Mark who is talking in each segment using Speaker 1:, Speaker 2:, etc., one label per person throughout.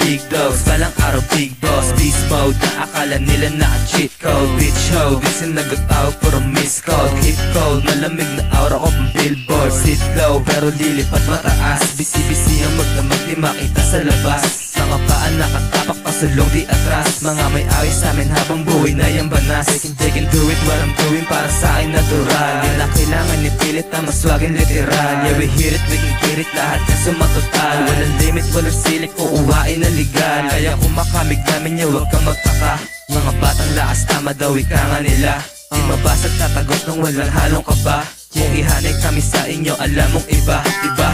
Speaker 1: big dose, balang araw big boss. Beast mode, na akala nila naka-cheat code. Bitch ho, di sinagot-tawag puro miss code. Hip code, malamig na aura ko pang billboard. Sit low, pero lilipat mataas. Bisi-bisi ang magdamag, di makita sa labas. Mga paan nakatapak, pasulong di atras. Mga may awis amin habang buhay na yung banas. They can do it, what I'm doing para sa akin natural. Di na kailangan ipilit na maswagin literal. Yeah, we hit it, we can get it, lahat na sumatotal. Walang limit, walang silik, uuwain na legal. Kaya kung makamig namin niya, huwag kang magtaka. Mga batang lakas, tama daw ika nga nila. Di mabasag tatagos nung walang halong kaba. Kung ihanay kami sa inyo, alam mong iba, diba?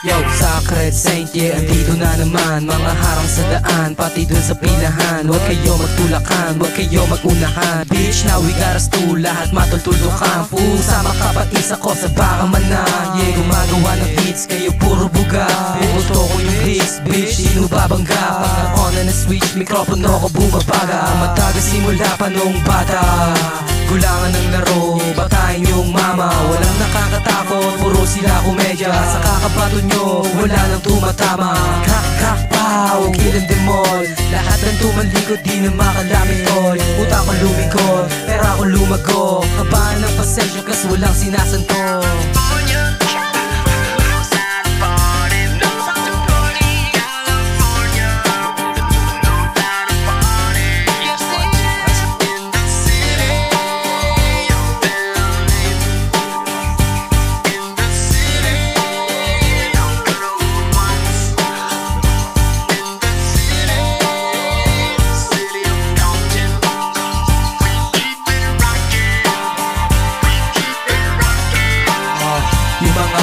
Speaker 1: Yo, Sacred Saint, yeah, andito na naman. Mga harang sa daan, pati dun sa pilahan. Huwag kayo magtulakan, huwag kayo magunahan. Bitch, now we got us to lahat matultulukan. Sama ka pa isa ko sa baka man na. Yeah, gumagawa ng hits, kayo puro buga. Pupunto ko yung hits, bitch, sino babangga? Pag na-on na na-switch, mikropono ko bumabaga. Mataga simula pa nung bata. Gulangan ng laro, batayin yung mama. Walang nakakatakot, puro sila komedya. Sa kakabato nyo, wala nang tumatama. Kak-kak-pow, killing them all. Lahat ng tumalikod, di na makalamit tol. Puta ko lumikot, pero ako lumago. Kabaan ng pasensya, kas walang sinasanto.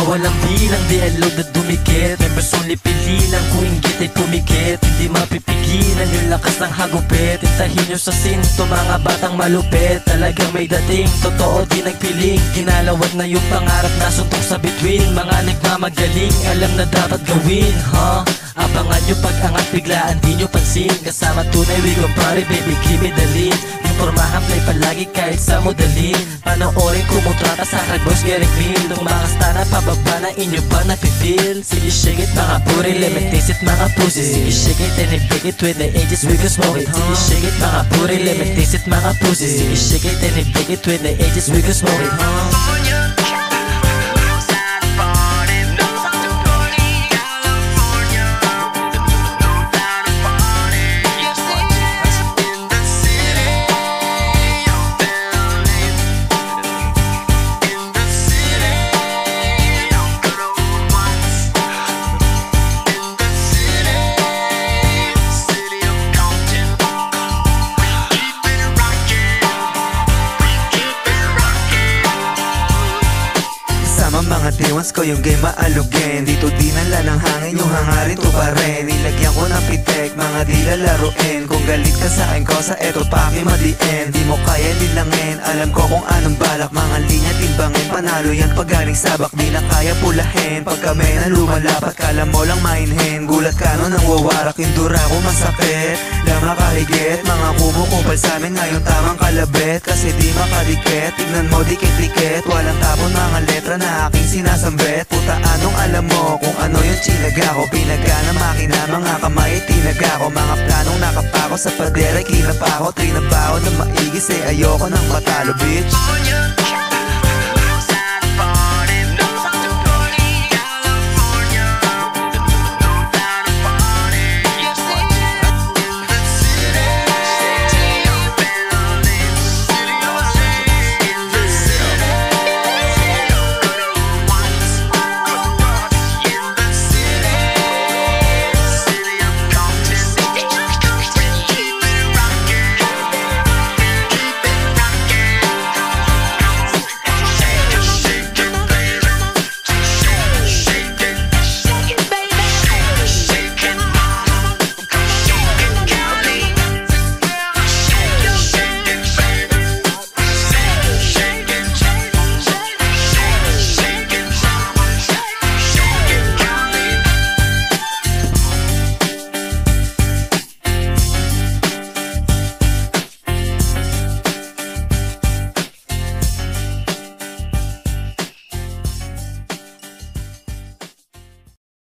Speaker 1: Walang bilang, di alog na dumikit. Members only pililang, kung inggit ay pumikit. Hindi mapipigilan yung lakas ng hagupit. Intahin nyo sa sinto, mga batang malupit. Talagang may dating, totoo di nagpiling. Ginalawad na yung pangarap na suntok sa bituin. Mga nagmamagaling, alam na dapat gawin, huh? Abangan nyo pag-angat, biglaan di nyo pansin. Kasama tunay, we gon' party, baby, give me the lead. Yung pormahan play palagi kahit sa modalin. Panoorin kumutrata sa boys getting clean. Tumakasta na pababa na inyo ba napipil? Sige shake it mga puri, let me taste it mga pussy. Sige shake it and bake it with the ages we can smoke it. Sige shake it mga puri, let me taste it mga pussy. Sige shake it and bake it with the ages we can smoke it.
Speaker 2: Mga diwans ko yung game maalugin. Dito di nala ng hangin yung hangarin to pa rin. Nilagyan ko ng pitek, mga di lalaruin. Kung galit ka sa akin ko sa eto pakimadiin. Di mo kaya nilangin, alam ko kung anong balak. Mga linya timbangin, panalo yan pag galing sabak. Di na kaya pulahin, pag kami na lumalapat. Kala mo lang mainhin, gulat ka no nang wawarak. Yung dura ko masakit, lang makahigit. Mga kumukupal sa amin ngayon tamang kalabit. Kasi di makadikit, tignan mo dikit-dikit. Walang tapon mga letra na aking sinasambit. Puta anong alam mo kung ano yung chinaga ko. Pinaga na makina, mga kamay tinaga ko. Mga planong nakapako sa pader ay kinapa ko. Trinabaho na maigis eh ayoko nang matalo bitch.